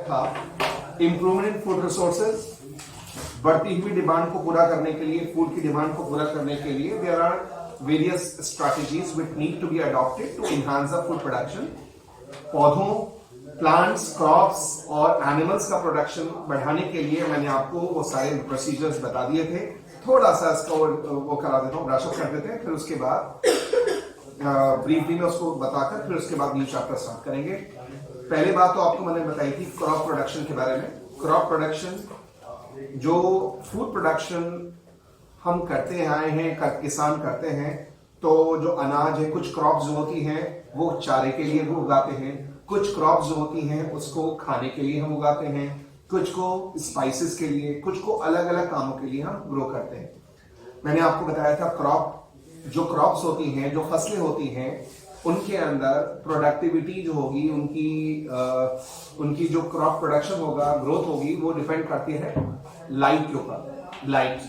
था improvement in food resources. बढ़ती हुई डिमांड को पूरा करने के लिए, फूड की डिमांड को पूरा करने के लिए there are various strategies which need to be adopted to enhance the food production. पौधों, प्लांट्स, क्रॉप्स और एनिमल्स का प्रोडक्शन बढ़ाने के लिए मैंने आपको वो सारे प्रोसीजर्स बता दिए थे। थोड़ा सा इसका वो करा देता हूँ, ब्रश अप कर देते हैं, फिर उसके बाद ब्रीफली में उसको बताकर फिर उसके बाद न्यू चैप्टर स्टार्ट करेंगे। पहले बात तो आपको मैंने बताई थी क्रॉप प्रोडक्शन के बारे में। क्रॉप प्रोडक्शन, जो फूड प्रोडक्शन हम करते आए हैं, किसान करते हैं, तो जो अनाज है, कुछ क्रॉप्स जो होती हैं वो चारे के लिए वो उगाते हैं, कुछ क्रॉप्स जो होती हैं उसको खाने के लिए हम उगाते हैं, कुछ को स्पाइसेस के लिए, कुछ को अलग अलग कामों के लिए हम ग्रो करते हैं। मैंने आपको बताया था जो क्रॉप्स होती हैं, जो फसलें होती हैं, उनके अंदर प्रोडक्टिविटी जो होगी, उनकी जो क्रॉप प्रोडक्शन होगा, ग्रोथ होगी, वो डिपेंड करती है लाइट के ऊपर। लाइट,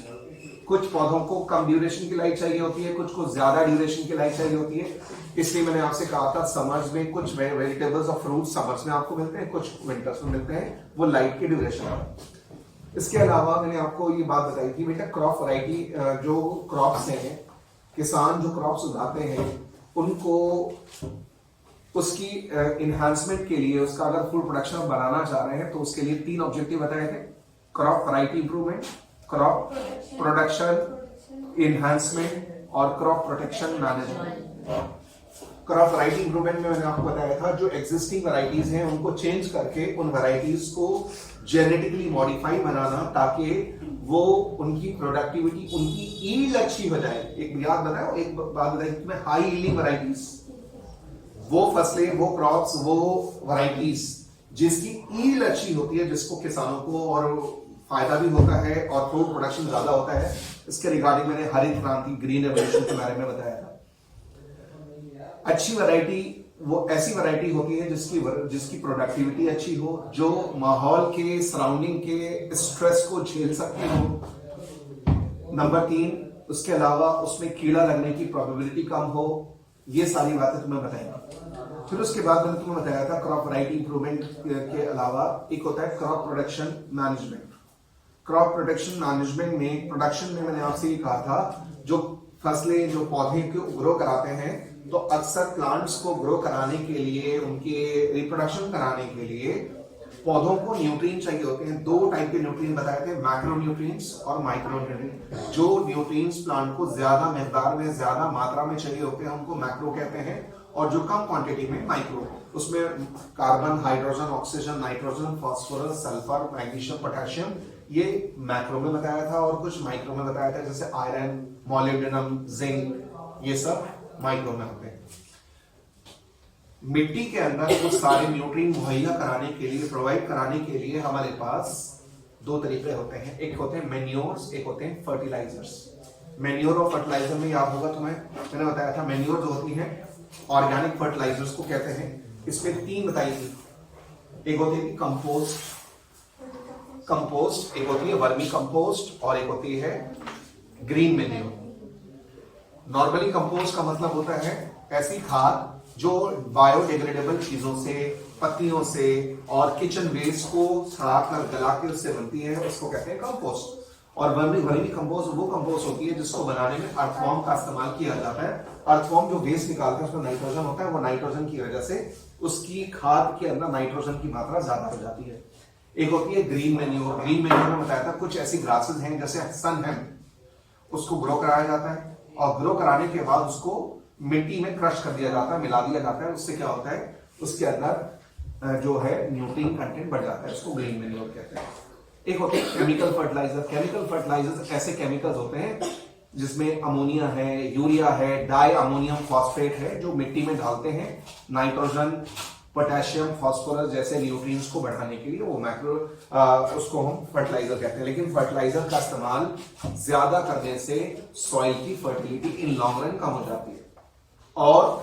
कुछ पौधों को कम ड्यूरेशन की लाइट चाहिए होती है, कुछ को ज्यादा ड्यूरेशन की लाइट चाहिए होती है। इसलिए मैंने आपसे कहा था समर्स में कुछ वेजिटेबल्स और फ्रूट्स समर्स में आपको मिलते हैं, कुछ विंटर्स में मिलते हैं, वो लाइट की ड्यूरेशन है। इसके अलावा मैंने आपको ये बात बताई थी बेटा, क्रॉप वैरायटी, जो क्रॉप्स हैं, किसान जो क्रॉप्स उगाते हैं उनको उसकी इन्हांसमेंट के लिए, उसका अगर फूड प्रोडक्शन बनाना चाह रहे हैं तो उसके लिए 3 ऑब्जेक्टिव बताए थे: crop variety improvement, crop production enhancement और crop protection management. Crop variety improvement में मैंने आपको बताया था जो एग्जिस्टिंग वैरायटीज हैं उनको चेंज करके उन वैरायटीज को जेनेटिकली मॉडिफाई बनाना, ताकि वो उनकी प्रोडक्टिविटी, उनकी ईल्ड अच्छी हो जाए। एक बात बताया कि हाई यील्डिंग वैरायटीज, वो फसलें, वो क्रॉप्स, वो वैरायटीज जिसकी ईल्ड अच्छी होती है, जिसको किसानों को और फायदा भी होता है और फूड प्रोडक्शन ज्यादा होता है। इसके रिगार्डिंग मैंने हरित क्रांति, ग्रीन रेवोल्यूशन के बारे में बताया था। अच्छी वैरायटी वो ऐसी वैरायटी होती है जिसकी प्रोडक्टिविटी अच्छी हो, जो माहौल के, सराउंडिंग के स्ट्रेस को झेल सकती हो। नंबर 3, उसके अलावा उसमें कीड़ा लगने की प्रोबेबिलिटी कम हो। ये सारी बातें तुम्हें बताएंगे। फिर उसके बाद मैंने तुम्हें बताया था क्रॉप वैरायटी इंप्रूवमेंट के अलावा एक होता है crop production management. Crop production management में, प्रोडक्शन में मैंने आपसे ये कहा था, जो फसलें, जो पौधे को ग्रो कराते हैं, तो अक्सर प्लांट्स को ग्रो कराने के लिए, उनके रिप्रोडक्शन कराने के लिए पौधों को न्यूट्रिएंट चाहिए होते हैं। 2 टाइप के न्यूट्रिएंट बताए थे, मैक्रो न्यूट्रिएंट्स और माइक्रो न्यूट्रिएंट। जो न्यूट्रिएंट्स प्लांट को ज्यादा मिकदार में, ज्यादा मात्रा में चाहिए होते हैं उनको मैक्रो कहते हैं, और जो कम क्वांटिटी में माइक्रो। उसमें carbon, hydrogen, oxygen, nitrogen, phosphorus, sulphur, magnesium, potassium, ये मैक्रो में बताया था, और कुछ माइक्रो में बताया था, जैसे आयरन, मॉलिब्डेनम, जिंक, ये सब माइक्रो में होते हैं। मिट्टी के अंदर वो सारे न्यूट्रिएंट मुहैया कराने के लिए, प्रोवाइड कराने के लिए हमारे पास 2 तरीके होते हैं। एक होते हैं मैन्योर्स, एक होते हैं फर्टिलाइजर्स। मैन्योर और फर्टिलाइजर में याद होगा तुम्हें, मैंने बताया था मैन्योर जो होती है ऑर्गेनिक फर्टिलाइजर्स को कहते हैं। इसमें 3 बताई थी। एक होती है कंपोस्ट, एक होती है वर्मी कंपोस्ट, और एक होती है ग्रीन मैन्योर। नॉर्मली कंपोस्ट का मतलब होता है ऐसी खाद जो बायोडिग्रेडेबल चीजों से, पत्तियों से और किचन वेस्ट को सड़ाकर, गला के उससे बनती है, उसको कहते हैं कंपोस्ट। और वर्मी कंपोस्ट वो कंपोस्ट होती है जिसको बनाने में अर्थवॉर्म का इस्तेमाल किया जाता है। अर्थवॉर्म जो वेस्ट निकालता है उसमें नाइट्रोजन होता है, वो नाइट्रोजन की वजह से उसकी खाद के अंदर नाइट्रोजन की मात्रा ज्यादा हो जाती है। एक होती है ग्रीन मैन्योर। ग्रीन मैन्योर में बताया था कुछ ऐसी ग्रासेस हैं जैसे सन है, उसको ग्रो कराया जाता है, और ग्रो कराने के बाद उसको मिट्टी में क्रश कर दिया जाता है, मिला दिया जाता है। उससे क्या होता है, उसके अंदर जो है न्यूट्रिएंट कंटेंट बढ़ जाता है, उसको ग्रीन मैन्योर कहते हैं। एक होते हैं केमिकल फर्टिलाइजर। केमिकल फर्टिलाइजर ऐसे केमिकल्स होते हैं जिसमें अमोनिया है, यूरिया है, डाई अमोनियम फॉस्फेट है, जो मिट्टी में डालते हैं नाइट्रोजन, पोटेशियम, फास्फोरस जैसे न्यूट्रिएंट्स को बढ़ाने के लिए। वो मैक्रो उसको हम फर्टिलाइजर कहते हैं। लेकिन फर्टिलाइजर का इस्तेमाल ज्यादा करने से सॉइल की फर्टिलिटी इन लॉन्ग रन कम हो जाती है, और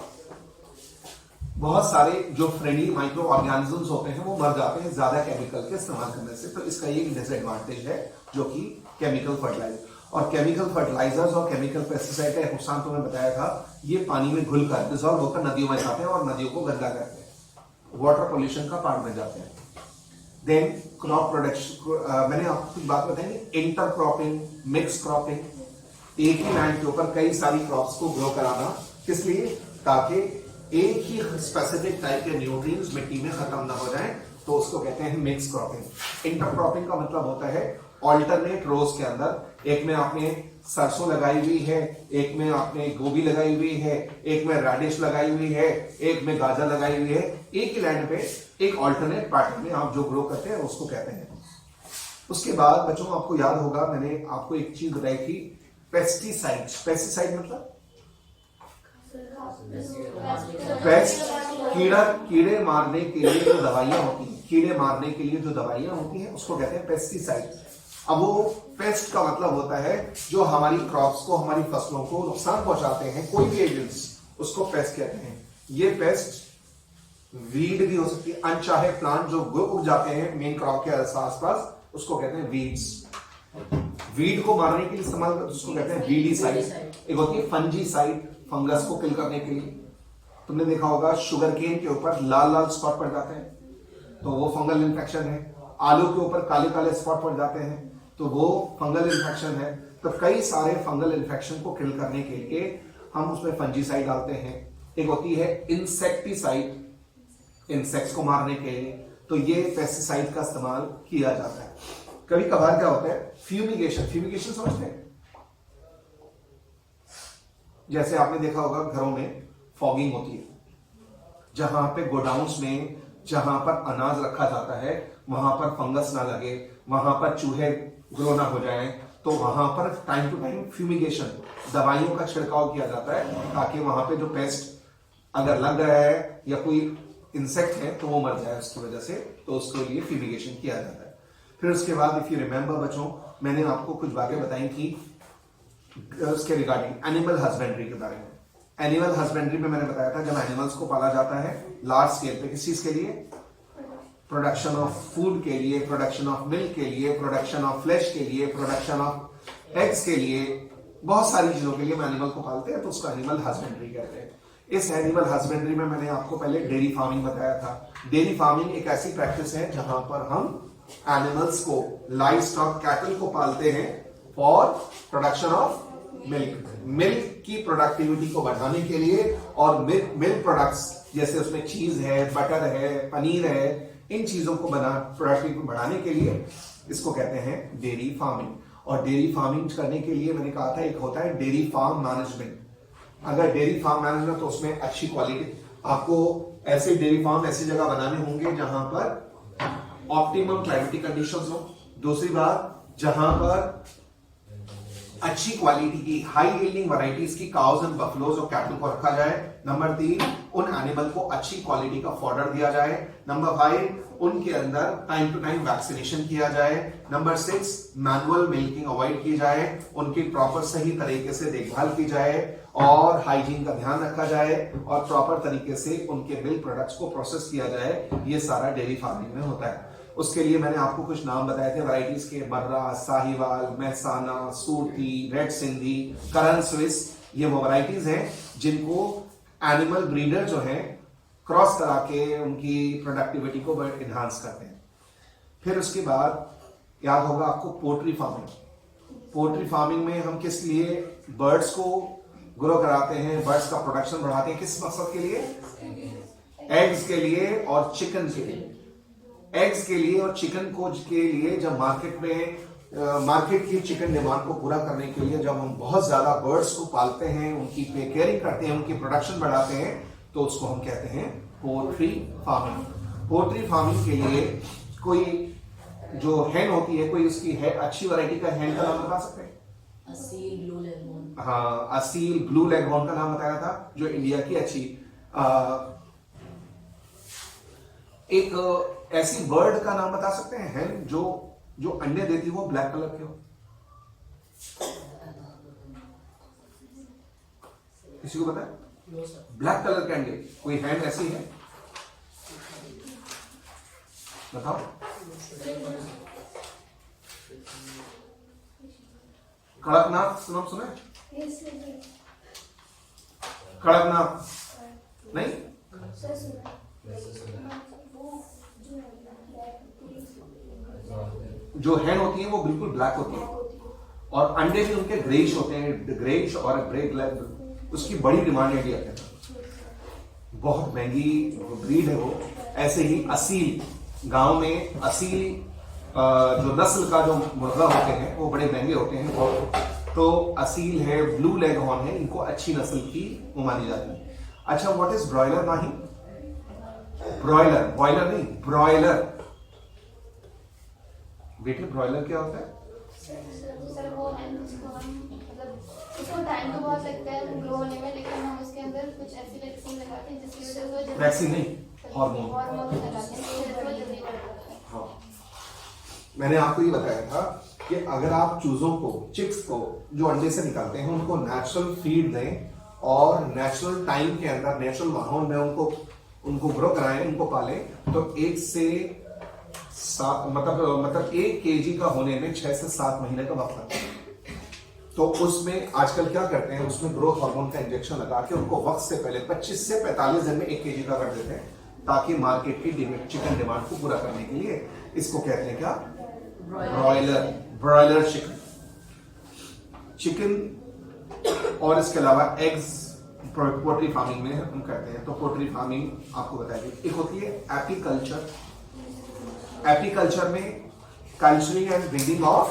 बहुत सारे जो फ्रेंडली माइक्रो ऑर्गेनिजम्स होते हैं वो मर जाते हैं ज्यादा केमिकल के इस्तेमाल करने से। तो इसका ये डिसएडवांटेज है जो कि केमिकल फर्टिलाइजर। और केमिकल फर्टिलाइजर्स और केमिकल पेस्टिसाइड का नुकसान तो मैं बताया था, ये पानी में घुलकर डिसॉल्व होकर नदियों में जाते हैं और नदियों को गंदा करते हैं, वाटर पोल्यूशन का पार्ट बन जाते हैं। देन क्रॉप प्रोडक्शन, मैंने आपको बात बताई इंटर क्रॉपिंग, मिक्स क्रॉपिंग, एक ही लैंड के ऊपर कई सारी क्रॉप्स को ग्रो कराना, किस लिए? ताकि एक ही स्पेसिफिक टाइप के न्यूट्रिएंट्स मिट्टी में खत्म ना हो जाएं, तो उसको कहते हैं मिक्स क्रॉपिंग। इंटर क्रॉपिंग का मतलब होता है ऑल्टरनेट रोज के अंदर एक में आपने सरसों लगाई हुई है, एक में आपने गोभी लगाई हुई है, एक में रेडिश लगाई हुई है, एक में गाजर लगाई हुई है, एक ही लैंड पे एक ऑल्टरनेट पैटर्न में आप जो ग्रो करते हैं उसको कहते हैं। उसके बाद बच्चों आपको याद होगा मैंने आपको एक चीज बताई थी, पेस्टिसाइड। पेस्टिसाइड मतलब पेस्ट, कीड़े मारने के लिए जो दवाइयां होती हैं, कीड़े मारने के लिए जो दवाइयां होती हैं उसको कहते हैं पेस्टिसाइड। अब वो पेस्ट का मतलब होता है जो हमारी क्रॉप्स को, हमारी फसलों को नुकसान पहुंचाते हैं, कोई भी एजेंट्स, उसको पेस्ट कहते हैं। ये पेस्ट वीड भी हो सकती है, अनचाहे प्लांट जो उग जाते हैं मेन क्रॉप के आसपास, उसको कहते हैं वीड्स। वीड को मारने के लिए इस्तेमाल करते उसको कहते हैं वीडीसाइड। एक होती है फंजीसाइड, फंगस को किल करने के लिए। तुमने देखा होगा शुगर केन के ऊपर लाल लाल स्पॉट पड़ जाते हैं, तो वो फंगल इन्फेक्शन है। आलू के ऊपर काले काले स्पॉट पड़ जाते हैं, तो वो फंगल इन्फेक्शन है। तो कई सारे फंगल इन्फेक्शन को किल करने के लिए हम उसमें फंजीसाइड डालते हैं। एक होती है इंसेक्टिसाइड, इंसेक्ट्स को मारने के लिए, तो ये पेस्टिसाइड का इस्तेमाल किया जाता है। कभी कभार क्या होता है फ्यूमिगेशन। फ्यूमिगेशन समझते हैं? जैसे आपने देखा होगा घरों में फॉगिंग होती है, जहां पे गोडाउन्स में जहां पर अनाज रखा जाता है वहां पर फंगस ना लगे, वहां पर चूहे ग्रो ना हो जाएं, तो वहां पर टाइम टू टाइम फ्यूमिगेशन, दवाइयों का छिड़काव किया जाता है ताकि वहां पे जो पेस्ट अगर लग रहा है या कोई इंसेक्ट है तो वो मर जाए उसकी वजह से, तो उसके लिए फ्यूमिगेशन किया जाता है। फिर उसके बाद इफ यू रिमेंबर बच्चों, मैंने आपको कुछ बातें बताई थी उसके रिगार्डिंग एनिमल हस्बेंड्री के बारे में। एनिमल हस्बेंड्री में मैंने बताया था जब एनिमल्स को पाला जाता है लार्ज स्केल पे, किस चीज के लिए? प्रोडक्शन ऑफ फूड के लिए, प्रोडक्शन ऑफ मिल्क के लिए, प्रोडक्शन ऑफ फ्लेश के लिए, प्रोडक्शन ऑफ एग्स के लिए, बहुत सारी चीजों के लिए हम एनिमल को पालते हैं, तो उसको एनिमल हस्बेंड्री कहते हैं। इस एनिमल हस्बेंड्री में मैंने आपको पहले डेयरी फार्मिंग बताया था। डेयरी फार्मिंग एक ऐसी प्रैक्टिस है जहां पर हम एनिमल्स को, लाइव स्टॉक कैटल को पालते हैं for production of milk. Milk की प्रोडक्टिविटी को बढ़ाने के लिए और मिल्क प्रोडक्ट्स जैसे उसमें चीज है, बटर है, पनीर है, इन चीजों को प्रोडक्टिविटी बढ़ाने के लिए इसको कहते हैं डेयरी फार्मिंग। और डेयरी फार्मिंग करने के लिए मैंने कहा था एक होता है डेयरी फार्म मैनेजमेंट। अगर डेयरी फार्म मैनेजमेंट तो उसमें अच्छी क्वालिटी, आपको ऐसे डेयरी फार्म ऐसी जगह बनाने होंगे जहां पर ऑप्टिमम क्लाइमेटिक कंडीशंस हो। दूसरी बात, जहां पर अच्छी क्वालिटी की हाई यील्डिंग वैरायटीज की काउज एंड बफलोज और कैटल को रखा जाए। नंबर 3, उन एनिमल को अच्छी क्वालिटी का फॉडर दिया जाए। नंबर 5, उनके अंदर टाइम टू टाइम वैक्सीनेशन किया जाए। नंबर 6, मैनुअल मिल्किंग अवॉइड की जाए, उनकी प्रॉपर सही तरीके से देखभाल की जाए और हाइजीन का ध्यान रखा जाए और प्रॉपर तरीके से उनके मिल्क प्रोडक्ट्स को प्रोसेस किया जाए। ये सारा डेयरी फार्मिंग में होता है। उसके लिए मैंने आपको कुछ नाम बताए थे वैरायटीज के, मर्रा, साहिवाल, मेहसाना, सूरती, रेड सिंधी, करण स्विस। ये वो वैरायटीज हैं जिनको एनिमल ब्रीडर जो हैं क्रॉस करा के उनकी प्रोडक्टिविटी को एनहांस करते हैं। फिर उसके बाद याद होगा आपको पोल्ट्री फार्मिंग। पोल्ट्री फार्मिंग में हम किस लिए बर्ड्स को ग्रो कराते हैं, बर्ड्स का प्रोडक्शन बढ़ाते हैं, किस मकसद के लिए? एग्स के लिए और चिकन के लिए। एग्स के लिए और चिकन को के लिए जब मार्केट की चिकन डिमांड को पूरा करने के लिए जब हम बहुत ज्यादा बर्ड्स को पालते हैं, उनकी केयरिंग करते हैं, उनकी प्रोडक्शन बढ़ाते हैं, तो उसको हम कहते हैं पोल्ट्री फार्मिंग। पोल्ट्री फार्मिंग के लिए कोई जो हैन होती है, कोई उसकी है अच्छी वैरायटी का हैन का नाम बता सकते हैं? Aseel blue leghorn. हाँ, असील ब्लू लेगहॉर्न का नाम बताया था, जो इंडिया की अच्छी एक ऐसी बर्ड का नाम बता सकते हैं हैन जो अंडे देती हो ब्लैक कलर के हो? किसी को पता है? ब्लैक कलर के अंडे कोई हैन ऐसी है? बताओ। कड़कनाथ नाम सुना है? कड़कनाथ नहीं? जो हैन होती है वो बिल्कुल ब्लैक होती है और अंडे भी उनके ग्रेइश होते हैं, ग्रेइश और ग्रे ब्लैक। उसकी बड़ी डिमांड है इंडिया के अंदर, बहुत महंगी ब्रीड है वो। ऐसे ही असील, गांव में असील जो नस्ल का जो मुर्गा होते हैं वो बड़े महंगे होते हैं और तो असील है, ब्लू लेग हॉर्न है, इनको अच्छी नस्ल की वो मानी जाती है। अच्छा, व्हाट इज ब्रॉयलर? नहीं, ब्रॉयलर, बॉयलर नहीं, ब्रॉयलर। बेटे ब्रॉयलर क्या होता है? सर वो है जिसको हम मतलब उसको टाइम तो बहुत लगता है ग्रो होने में, लेकिन हम उसके अंदर कुछ ऐसी वैक्सीन लगाते हैं जिसकी वजह से वो वैक्सीन नहीं, हार्मोन। हार्मोन लगाते हैं जिसकी वजह से वो जल्दी बढ़ जाता है। हाँ, मैंने आपको ये बताया था कि अगर आप चूजों को, चिक्स को जो अंडे से निकालते हैं उनको नेचुरल फीड दें और नेचुरल टाइम के अंदर नेचुरल माहौल में उनको ग्रो कराएं, उनको पालें, तो 1 से 7 मतलब 1 केजी का होने में 6 से 7 महीने का वक्त लगता है। तो उसमें आजकल क्या करते हैं, उसमें ग्रोथ हार्मोन का इंजेक्शन लगा के उनको वक्त से पहले 25 से 45 दिन में 1 केजी का कर देते हैं, ताकि मार्केट की चिकन डिमांड को पूरा करने के लिए। इसको कहते हैं क्या? Broiler chicken. और इसके अलावा एग्स पोल्ट्री फार्मिंग में हम करते हैं। तो पोल्ट्री फार्मिंग आपको बताएंगे। एक होती है एपीकल्चर। एपीकल्चर में culturing and breeding of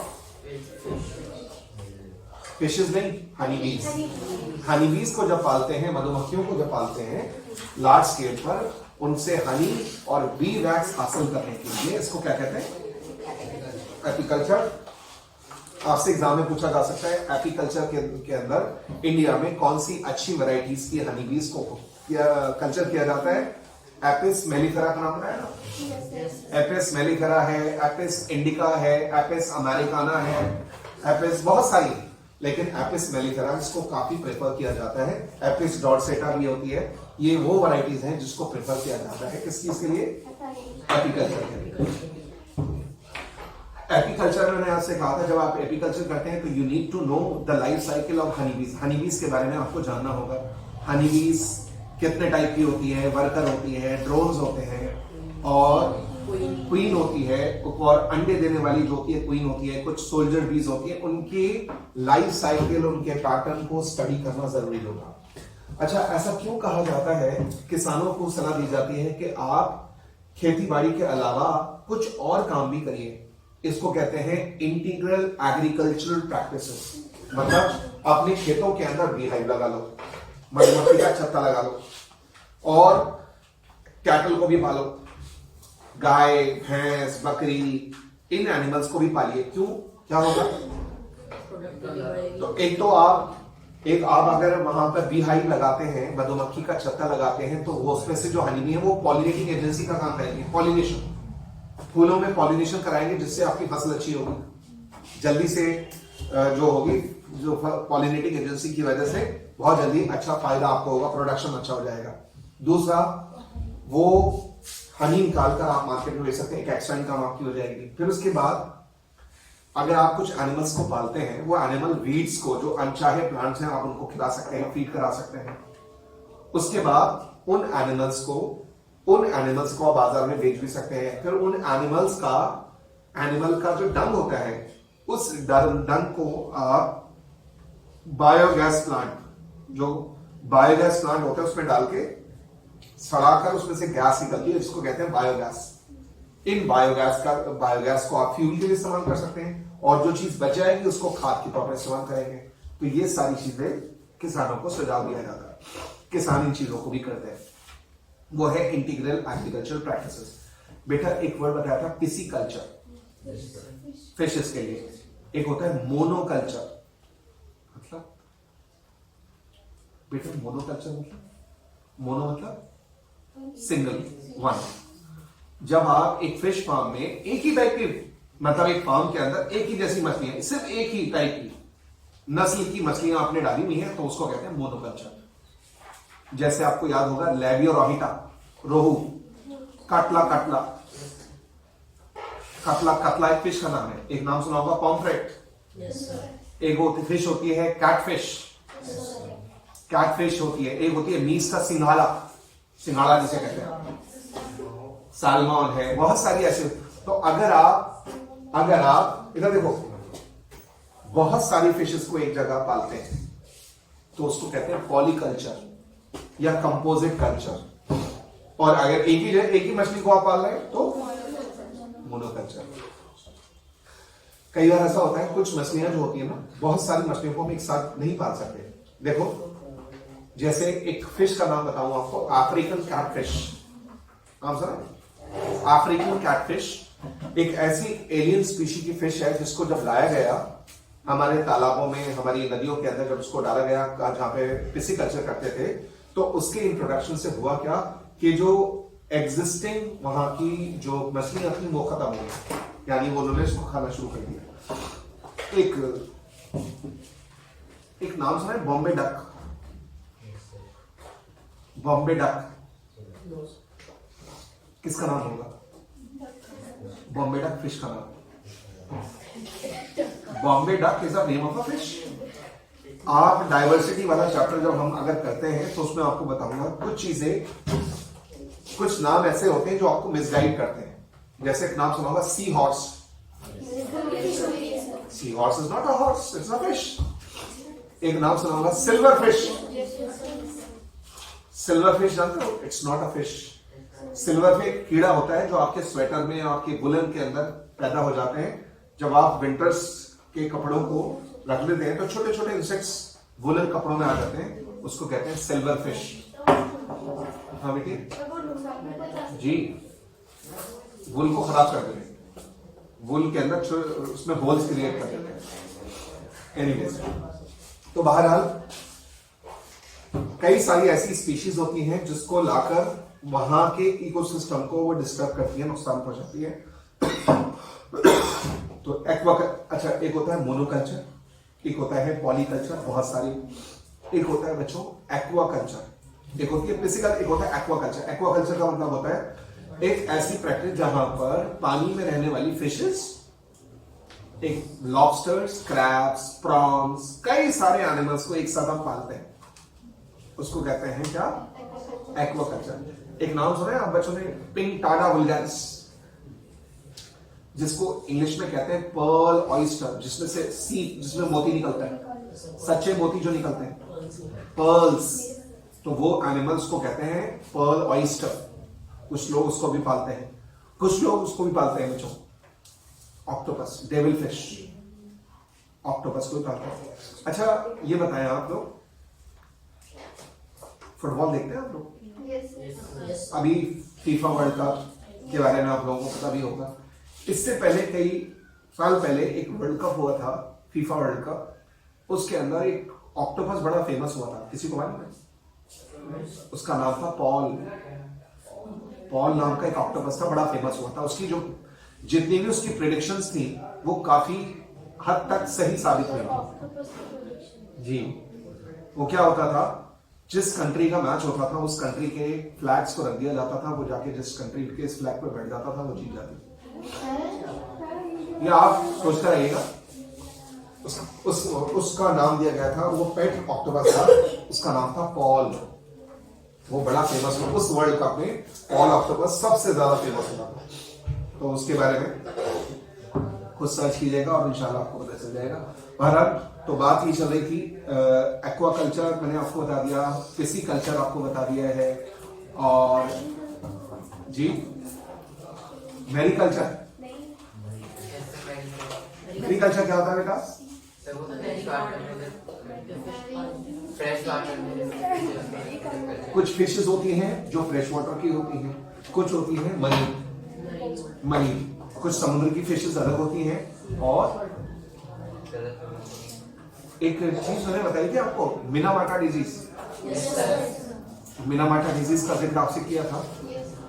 fishes नहीं, हनीबीज। हनीबीज को जब पालते हैं, मधुमक्खियों को जब पालते हैं लार्ज स्केल पर, उनसे हनी और बी वैक्स हासिल करने के लिए, इसको क्या कहते हैं? एपीकल्चर। आपसे एग्जाम में पूछा जा सकता है एपीकल्चर के अंदर इंडिया में कौन सी अच्छी वैरायटीज की हनीबीज को कल्चर किया जाता है? एपिस मेलिफेरा का नाम है ना? एपिस मेलिफेरा है, एपिस इंडिका है, एपिस अमेरिकाना है, एपिस बहुत सारी, लेकिन एपिस मेलिफेरा इसको काफी प्रेफर किया जाता है। एपिस डॉर्सेटा भी होती है। ये वो वैरायटीज हैं जिसको प्रेफर किया जाता है किस चीज के लिए? एपीकल्चर के लिए। एपीकल्चर में मैंने आपसे कहा था, जब आप एपीकल्चर करते हैं तो you need to know the life cycle of honeybees. Honeybees के बारे में आपको जानना होगा। हनीबीज कितने टाइप की होती है? वर्कर होती है, ड्रोन्स होते हैं और क्वीन होती है, और अंडे देने वाली जो होती है क्वीन होती है, कुछ सोल्जर बीज होती है। उनके लाइफ साइकिल, उनके पैटर्न को स्टडी करना जरूरी होगा। अच्छा, ऐसा क्यों कहा जाता है? किसानों को सलाह दी जाती है कि आप खेती बाड़ी के अलावा कुछ और काम भी करिए। इसको कहते हैं इंटीग्रल एग्रीकल्चरल प्रैक्टिसेस। मतलब अपने खेतों के अंदर बी हाइव लगा लो, मधुमक्खी का छत्ता लगा लो और कैटल को भी पालो, गाय, भैंस, बकरी, इन एनिमल्स को भी पालिए। क्यों? क्या होगा? तो एक आप अगर वहां पर बी हाइव लगाते हैं, मधुमक्खी का छत्ता लगाते हैं, तो वो उसमें से जो हनी है वो पॉलिनेटिंग एजेंसी का काम करेगी। पॉलिनेशन, फूलों में पॉलिनेशन कराएंगे, जिससे आपकी फसल अच्छी होगी, जल्दी से जो होगी, जो पॉलिनेटिंग एजेंसी की वजह से बहुत जल्दी अच्छा फायदा आपको होगा, प्रोडक्शन अच्छा हो जाएगा। दूसरा, वो हनी निकाल कर आप मार्केट में बेच सकते हैं, एक एक्स्ट्रा इनकम आपकी हो जाएगी। फिर उसके बाद अगर आप कुछ एनिमल्स को पालते हैं, वो एनिमल वीड्स को, जो अनचाहे प्लांट्स हैं, आप उनको खिला सकते हैं, फीड करा सकते हैं। उसके बाद उन एनिमल्स को आप बाजार में बेच भी सकते हैं। फिर उन एनिमल का जो डंग होता है, उस डंग को आप बायोगैस प्लांट, जो बायोगैस प्लांट होता है, उसमें डाल के सड़ाकर उसमें से गैस निकलती है, जिसको कहते हैं बायोगैस। इन बायोगैस को आप फ्यूल के लिए इस्तेमाल कर सकते हैं, और जो चीज बच जाएगी उसको खाद के तौर पर इस्तेमाल करेंगे। तो ये सारी चीजें किसानों को सुझाव दिया जाता है। किसान इन चीजों को भी करते हैं, वो है इंटीग्रल एग्रीकल्चर प्रैक्टिसेस। बेटा एक वर्ड बताया था, पिसिकल्चर, फिशेस के लिए। एक होता है मोनोकल्चर। मतलब बेटा मोनोकल्चर मतलब, मोनो मतलब सिंगल, वन। जब आप एक फिश फार्म में एक ही टाइप की, मतलब एक फार्म के अंदर एक ही जैसी मछलियां, सिर्फ एक ही टाइप की नस्ल की मछलियां आपने डाली हुई है, तो उसको कहते हैं मोनोकल्चर। जैसे आपको याद होगा लैबियोरोहिटा, रोहू, कतला एक फिश का नाम है। एक नाम सुना होगा पॉम्फ्रेट। एक होती फिश होती है कैटफिश, कैटफिश होती है। एक होती है मीस का सिंघाड़ा जिसे कहते हैं, सैल्मन है, बहुत सारी ऐसी। तो अगर आप अगर आप इधर देखो, बहुत सारी फिशेस को एक जगह पालते हैं तो उसको कहते हैं पॉलीकल्चर या कंपोजिट कल्चर। और अगर एक ही मछली को आप पाल रहे हैं तो मोनोकल्चर। कई बार ऐसा होता है कुछ मछलियां जो होती है ना, बहुत सारी मछलियों को हम एक साथ नहीं पाल सकते। देखो जैसे एक फिश का नाम बताऊं आपको, अफ्रीकन कैटफिश। नाम सुना? अफ्रीकन कैटफिश एक ऐसी एलियन स्पीशी की फिश है जिसको जब लाया गया हमारे तालाबों में, हमारी नदियों के अंदर, जब उसको डाला गया जहां पे पिसिकल्चर करते थे, तो उसके इंट्रोडक्शन से हुआ क्या कि जो एग्जिस्टिंग वहां की जो मछलियां थी वो खत्म हो गई, यानी वो उन्होंने इसको खाना शुरू कर दिया। एक नाम सुना है बॉम्बे डक? बॉम्बे डक किसका नाम होगा? बॉम्बे डक फिश का नाम। Bombay duck is a name of a fish. आप डाइवर्सिटी वाला चैप्टर जब हम अगर करते हैं तो उसमें आपको बताऊंगा कुछ चीजें, कुछ नाम ऐसे होते हैं जो आपको मिसगाइड करते हैं। जैसे एक नाम सुना होगा sea horse. Sea horse is not a horse, it's a fish. एक नाम सुना होगा सिल्वर फिश। सिल्वर फिश जानते हो? It's not a fish. Silver fish एक कीड़ा होता है जो आपके स्वेटर में, आपके वुलन के अंदर पैदा हो जाते हैं। जब आप विंटर्स के कपड़ों को रख लेते हैं तो छोटे छोटे इंसेक्ट्स वुलन कपड़ों में आ जाते हैं, उसको कहते हैं सिल्वर फिश। हाँ बेटी जी, वुल को खराब कर देते हैं, वुल के अंदर उसमें होल्स क्रिएट कर देते हैं। एनीवेज, तो बहरहाल कई सारी ऐसी स्पीशीज होती हैं जिसको लाकर वहां के इकोसिस्टम को वो डिस्टर्ब करती है, नुकसान पहुंचाती है। तो अच्छा, एक होता है मोनोकल्चर, एक होता है पॉलीकल्चर, बहुत सारी। एक होता है बच्चों एक्वाकल्चर, एक होती है फिजिकल, एक होता है एक्वाकल्चर। एक्वाकल्चर का मतलब होता है एक ऐसी प्रैक्टिस जहां पर पानी में रहने वाली फिशेस, एक लॉबस्टर्स, क्रैब्स, प्रॉन्स, कई सारे एनिमल्स को एक साथ हम पालते हैं, उसको कहते हैं क्या? एक्वाकल्चर। एक नाम सुना है आप बच्चों ने, पिंटाडा वुल्गारिस, जिसको इंग्लिश में कहते हैं पर्ल ऑयस्टर, जिसमें से सीप, जिसमें मोती निकलता है, सच्चे मोती जो निकलते हैं, पर्ल्स, तो वो एनिमल्स को कहते हैं पर्ल ऑयस्टर। कुछ लोग उसको भी पालते हैं, कुछ लोग उसको भी पालते हैं बच्चों, ऑक्टोपस, डेविल फिश, ऑक्टोपस को भी पालते हैं। अच्छा ये बताएं आप लोग, फुटबॉल देखते हैं आप लोग? Yes. अभी फीफा वर्ल्ड कप के बारे में आप लोगों को पता भी होगा। इससे पहले कई साल पहले एक वर्ल्ड कप हुआ था, फीफा वर्ल्ड कप। उसके अंदर एक ऑक्टोपस बड़ा फेमस हुआ था, किसी को मालूम है? उसका नाम था पॉल। पॉल नाम का एक ऑक्टोपस था, बड़ा फेमस हुआ था। उसकी जो जितनी भी उसकी प्रेडिक्शंस थी वो काफी हद तक सही साबित हुई जी। वो क्या होता था, जिस कंट्री का मैच होता था उस कंट्री के फ्लैग्स को रख दिया जाता था, वो जाके जिस कंट्री के इस फ्लैग पे बैठ जाता था वो जीत जाती। ये आप सोचते रहिएगा। उसका नाम दिया गया था, वो पेट ऑक्टोपस था, उसका नाम था पॉल। वो बड़ा फेमस हुआ उस वर्ल्ड कप में, पॉल ऑक्टोपस सबसे ज्यादा फेमस हुआ था। तो उसके बारे में खुद सर्च कीजिएगा और इंशाल्लाह आपको पता चल जाएगा। बहरहाल तो बात ये चल रही थी, एक्वाकल्चर मैंने आपको बता दिया, पिसिकल्चर आपको बता दिया है, और जी मैरीकल्चर। मैरीकल्चर क्या होता है बेटा? कुछ फिशेस होती हैं जो फ्रेश वाटर की होती हैं, कुछ होती हैं मरीन, कुछ समुद्र की फिशेस अलग होती हैं। और एक चीज मैंने बताई थी आपको, मिनामाटा डिजीज। मिनामाटा डिजीज का जिक्र आपसे किया था।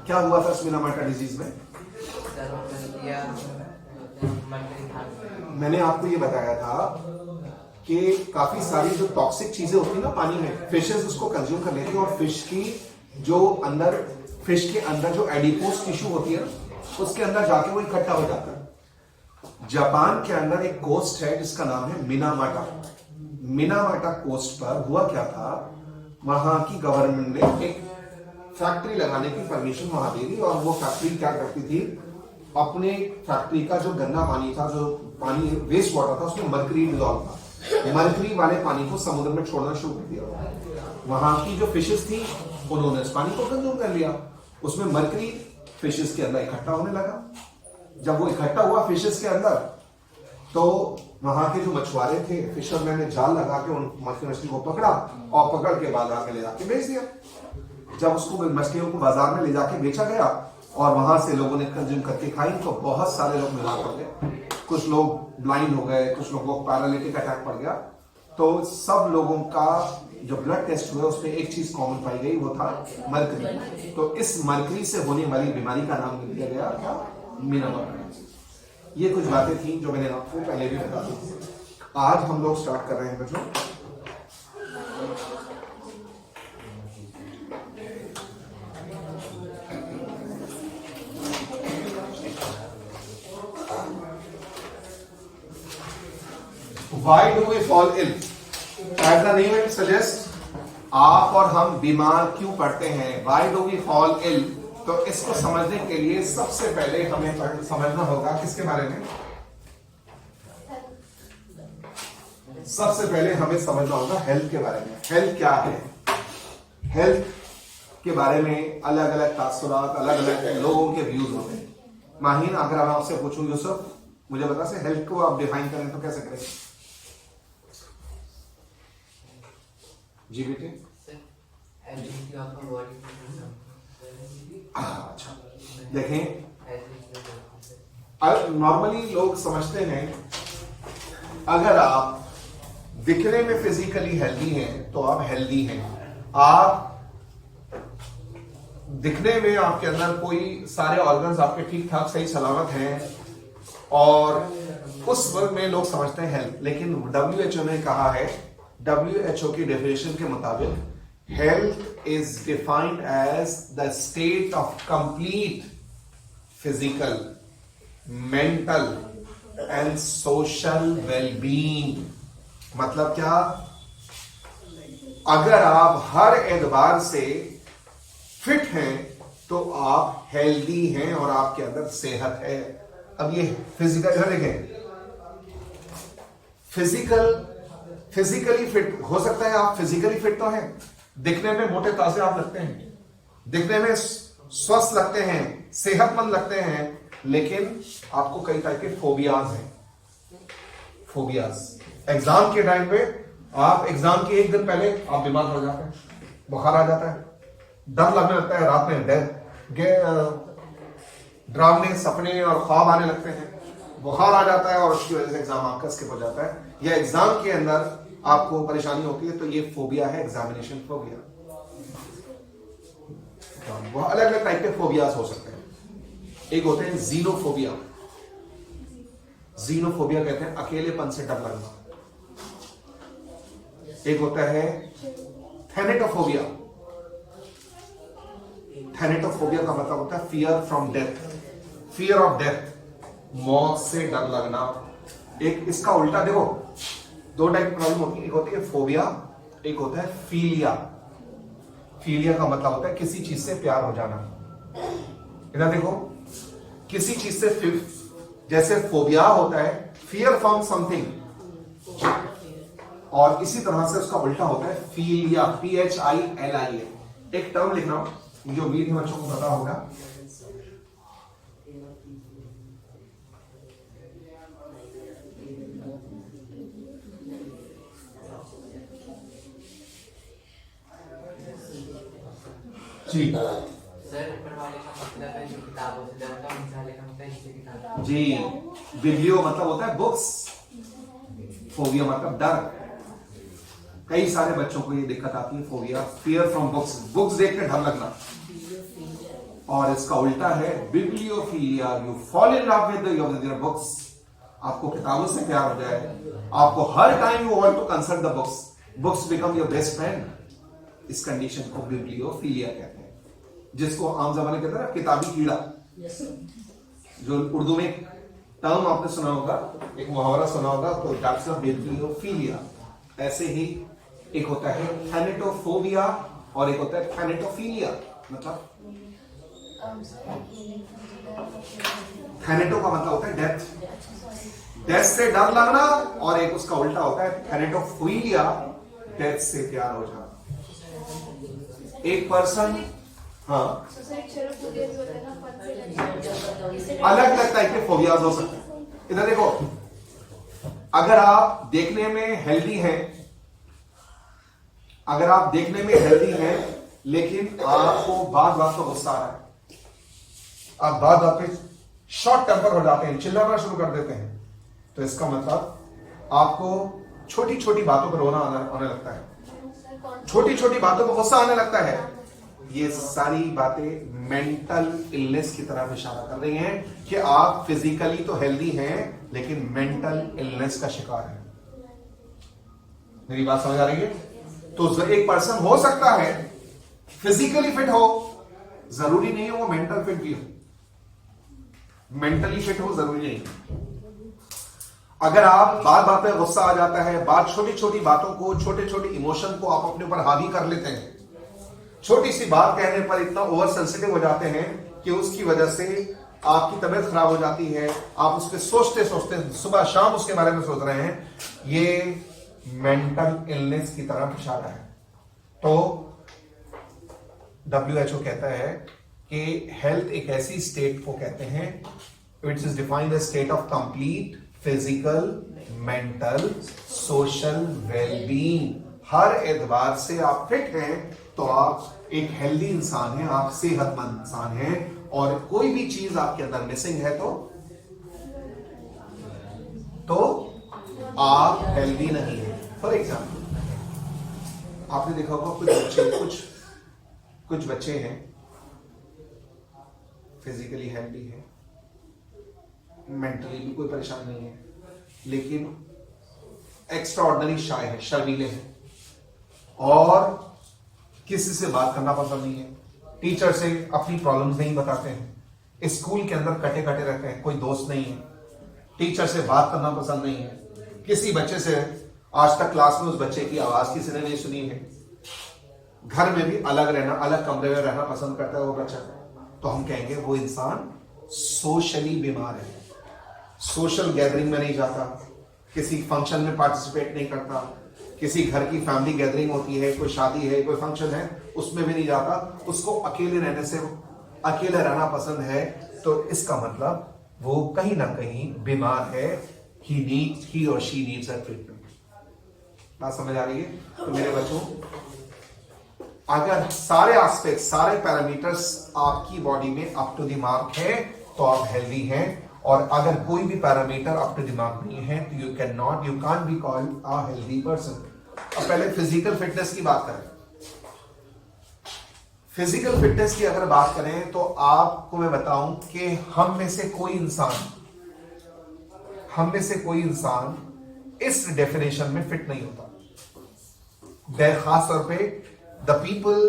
क्या हुआ था इस मिनामाटा डिजीज में? मैंने आपको ये बताया था कि काफी सारी जो टॉक्सिक चीजें होती है ना पानी में, फिशेस उसको कंज्यूम कर लेती है, और फिश के अंदर जो एडिपोज टिश्यू होती है ना, उसके अंदर जाके वो इकट्ठा हो जाता है। जापान के अंदर एक कोस्ट है जिसका नाम है मिनामाटा। मिनामाटा कोस्ट पर हुआ क्या था, वहां की गवर्नमेंट ने एक फैक्ट्री लगाने की परमिशन वहां दे दी, और वो फैक्ट्री क्या करती थी अपने फैक्ट्री का जो गंदा पानी था, जो पानी वेस्ट वाटर था, उसमें मरकरी डिजॉल्व था। मरकरी वाले पानी को समुद्र में छोड़ना शुरू कर दिया। वहां की जो फिशेस थी उन्होंने इस पानी को कंज्यूम कर लिया। उसमें मरकरी फिशेस के अंदर इकट्ठा होने लगा। जब वो इकट्ठा हुआ फिशेस के अंदर, तो वहां के जो मछुआरे थे, फिशरमैन ने जाल लगा के उन मछली को पकड़ा और पकड़ के बाजार में ले जाके बेच दिया। जब उसको मछलियों को बाजार में ले जाके बेचा गया और वहां से लोगों ने कंज्यूम करके खाई, तो बहुत सारे लोग बीमार पड़ गए। कुछ लोग ब्लाइंड हो गए, कुछ लोगों को पैरालिटिक अटैक पड़ गया। तो सब लोगों का जो ब्लड टेस्ट हुआ उसमें एक चीज कॉमन पाई गई, वो था मरकरी। तो इस मरकरी से होने वाली बीमारी का नाम दिया गया क्या? मीनामाइसिस। ये कुछ बातें थी जो मैंने आपको पहले भी बता दी। आज हम लोग स्टार्ट कर रहे हैं बच्चों Why do we fall ill? As the name it suggests, आप और हम बीमार क्यों पड़ते हैं? Why do we fall ill? तो इसको समझने के लिए सबसे पहले हमें समझना होगा किसके बारे में? सबसे पहले हमें समझना होगा हेल्थ के बारे में। हेल्थ क्या है? हेल्थ के बारे में अलग अलग तासुरात, अलग अलग लोगों के व्यूज होते हैं। माहिन, अगर मैं आपसे पूछूं यूसुफ, मुझे बता से हेल्थ को आप डिफाइन करें तो कैसे करें? जी बेटे। अच्छा, देखें, नॉर्मली लोग समझते हैं अगर आप दिखने में फिजिकली हेल्दी हैं तो आप हेल्दी हैं। आप दिखने में आपके अंदर कोई सारे ऑर्गन्स आपके ठीक ठाक सही सलामत हैं और उस वक्त में लोग समझते हैं हेल्थ। लेकिन WHO ने कहा है, WHO की डेफिनेशन के मुताबिक health is defined as the state of complete physical, mental and social wellbeing. मतलब क्या? अगर आप हर एतबार से फिट हैं तो आप हेल्दी हैं और आपके अंदर सेहत है। अब ये फिजिकल, इधर देखें, फिजिकली फिट हो सकता है। आप फिजिकली फिट तो हैं, दिखने में मोटे ताजे आप लगते हैं, दिखने में स्वस्थ लगते हैं, सेहतमंद लगते हैं, लेकिन आपको कई टाइप के फोबियाज हैं। फोबियाज, एग्जाम के टाइम पे आप एग्जाम के एक दिन पहले आप बीमार हो जाते हैं, बुखार आ जाता है, डर लगने लगता है, रात में डरावने सपने और ख्वाब आने लगते हैं, बुखार आ जाता है और उसकी वजह से एग्जाम आपका स्किप हो जाता है, या एग्जाम के अंदर आपको परेशानी होती है, तो ये फोबिया है, एग्जामिनेशन फोबिया। अलग अलग टाइप के फोबियाज हो सकते हैं। एक होते हैं जीनोफोबिया। जीनोफोबिया कहते हैं अकेलेपन से डर लगना। एक होता है थैनेटोफोबिया। थैनेटोफोबिया का मतलब होता है fear from death, fear of death, मौत से डर लगना। एक इसका उल्टा देखो, दो टाइप की प्रॉब्लम होती है, एक होती है फोबिया, एक होता है फीलिया। फीलिया का मतलब होता है किसी चीज से प्यार हो जाना। इधर देखो, किसी चीज से, जैसे फोबिया होता है फियर फ्रॉम समथिंग, और इसी तरह से उसका उल्टा होता है फीलिया, PHILIA। एक टर्म लिखना जो वीर बच्चों को पता होगा, जी सर, ऊपर वाले का मतलब है जो किताबों से डरता है, नीचे वाले का मतलब इससे किताब। जी, बिब्लियो मतलब होता है बुक्स, फोबिया मतलब डर। कई सारे बच्चों को ये दिक्कत आती है, phobia, fear from books, books देख के डर लगना। और इसका उल्टा है bibliophilia, you fall in love with your books. आपको किताबों से प्यार हो जाए, आपको हर time you want to consult the books, books become your best friend. इस कंडीशन को बिब्लियोफिलिया कहते हैं, जिसको आम जमाने कहते हैं किताबी कीड़ा। जो उर्दू में टर्म आपने सुना होगा, एक मुहावरा सुना होगा, तो दैट्स अ बिब्लियोफिलिया। ऐसे ही एक होता है थैनेटोफोबिया और एक होता है थैनेटोफिलिया। मतलब थैनेटो का मतलब होता है डेथ, डेथ से डर लगना, और एक उसका उल्टा होता है थैनेटोफिलिया, डेथ से प्यार हो जाना। एक पर्सन, हाँ, सुसाइड फोबिया भी होता है ना, फन से लगता है। अलग लगता है कि फोबियाज हो सकते हैं। इधर देखो, अगर आप देखने में हेल्दी हैं, अगर आप देखने में हेल्दी हैं लेकिन आपको बात बात पर गुस्सा आ रहा है, आप बात बात पे शॉर्ट टेम्पर हो जाते हैं, चिल्लाना शुरू कर देते हैं, तो इसका मतलब आपको छोटी छोटी बातों पर रोना आने लगता है, छोटी छोटी बातों पर गुस्सा आने लगता है। ये सारी बातें मेंटल इलनेस की तरफ इशारा कर रही हैं कि आप फिजिकली तो हेल्दी हैं लेकिन मेंटल इलनेस का शिकार है। मेरी बात समझ आ रही है? तो एक पर्सन हो सकता है फिजिकली फिट हो, जरूरी नहीं हो वो मेंटल फिट भी हो, मेंटली फिट हो जरूरी नहीं। अगर आप बात बात पे गुस्सा आ जाता है, बात छोटी छोटी बातों को, छोटे छोटे इमोशन को आप अपने ऊपर हावी कर लेते हैं, छोटी सी बात कहने पर इतना ओवर सेंसिटिव हो जाते हैं कि उसकी वजह से आपकी तबीयत खराब हो जाती है, आप उस पर सोचते सोचते सुबह शाम उसके बारे में सोच रहे हैं, ये मेंटल इलनेस की तरफ इशारा है। तो WHO कहता है कि हेल्थ एक ऐसी स्टेट को कहते हैं, it's is defined the state of complete physical, mental, social wellbeing. हर एतबार से आप फिट हैं तो आप एक हेल्दी इंसान हैं, आप सेहतमंद इंसान हैं, और कोई भी चीज आपके अंदर मिसिंग है तो आप हेल्दी नहीं हैं। फॉर एग्जाम्पल, आपने देखा होगा कुछ बच्चे हैं फिजिकली हेल्दी हैं, मेंटली भी कोई परेशानी नहीं है, लेकिन एक्स्ट्रा ऑर्डिनरी शाय है, शर्मीले हैं, और किसी से बात करना पसंद नहीं है, टीचर से अपनी प्रॉब्लम्स नहीं बताते हैं, स्कूल के अंदर कटे कटे रहते हैं, कोई दोस्त नहीं है, टीचर से बात करना पसंद नहीं है, किसी बच्चे से आज तक क्लास में उस बच्चे की आवाज किसी ने नहीं सुनी है, घर में भी अलग रहना, अलग कमरे में रहना पसंद करता है वो बच्चा, तो हम कहेंगे वो इंसान सोशली बीमार है, सोशल गैदरिंग में नहीं जाता, किसी फंक्शन में पार्टिसिपेट नहीं करता, किसी घर की फैमिली गैदरिंग होती है, कोई शादी है, कोई फंक्शन है, उसमें भी नहीं जाता, उसको अकेले रहना पसंद है, तो इसका मतलब वो कहीं ना कहीं बीमार है। he or she needs a treatment। बात समझ आ रही है? तो मेरे बच्चों, अगर सारे एस्पेक्ट, सारे पैरामीटर्स आपकी बॉडी में अप टू द मार्क है तो आप हेल्दी हैं, और अगर कोई भी parameter up to the mark नहीं है तो you can't be called a healthy person. अब पहले फिजिकल फिटनेस की बात करें। फिजिकल फिटनेस की अगर बात करें तो आपको मैं बताऊं कि हम में से कोई इंसान इस डेफिनेशन में फिट नहीं होता। खास तौर पे the people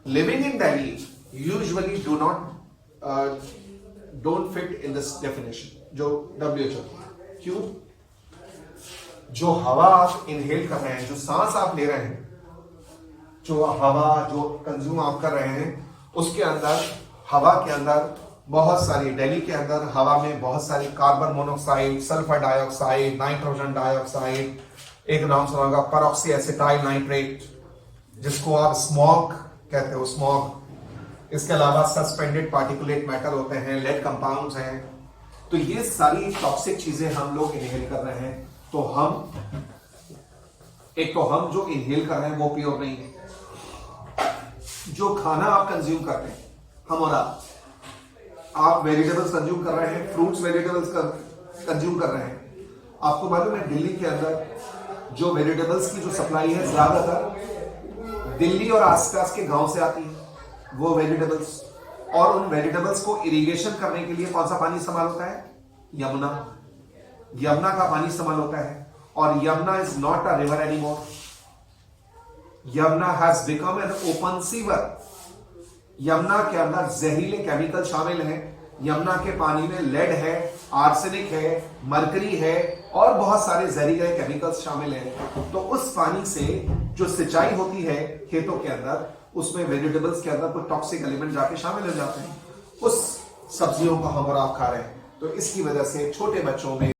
living in Delhi usually don't fit in this definition जो WHO की। क्यों? जो हवा आप इनहेल कर रहे हैं, जो सांस आप ले रहे हैं, जो हवा जो कंज्यूम आप कर रहे हैं, उसके अंदर, हवा के अंदर बहुत सारी, दिल्ली के अंदर हवा में बहुत सारी carbon monoxide, sulphur dioxide, nitrogen dioxide, एक नाम सुना होगा परऑक्सी एसिटाइल नाइट्रेट, जिसको आप स्मॉग कहते हो, स्मॉग। इसके अलावा सस्पेंडेड पार्टिकुलेट मैटर होते हैं, लेड कंपाउंड्स हैं। तो ये सारी टॉक्सिक चीजें हम लोग इनहेल कर रहे हैं। तो हम जो इनहेल कर रहे हैं वो प्योर नहीं है। जो खाना आप कंज्यूम करते हैं, हम और आप वेजिटेबल्स कंज्यूम कर रहे हैं, फ्रूट्स वेजिटेबल्स कंज्यूम कर रहे हैं। आपको मालूम है दिल्ली के अंदर जो वेजिटेबल्स की जो सप्लाई है ज्यादातर दिल्ली और आसपास के गांव से आती है वो वेजिटेबल्स, और उन वेजिटेबल्स को इरिगेशन करने के लिए कौन सा पानी इस्तेमाल होता है? यमुना का पानी इस्तेमाल होता है। और Yamuna is not a river anymore, Yamuna has become an open sewer. Yamuna के अंदर जहरीले केमिकल शामिल हैं। यमुना के पानी में लेड है, आर्सेनिक है, मरकरी है और बहुत सारे जहरीले केमिकल्स शामिल हैं। तो उस पानी से जो सिंचाई होती है खेतों के अंदर, उसमें वेजिटेबल्स के अंदर कुछ टॉक्सिक एलिमेंट जाके शामिल हो जाते हैं। उस सब्जियों का हम और आप खा रहे हैं। तो इसकी वजह से छोटे बच्चों में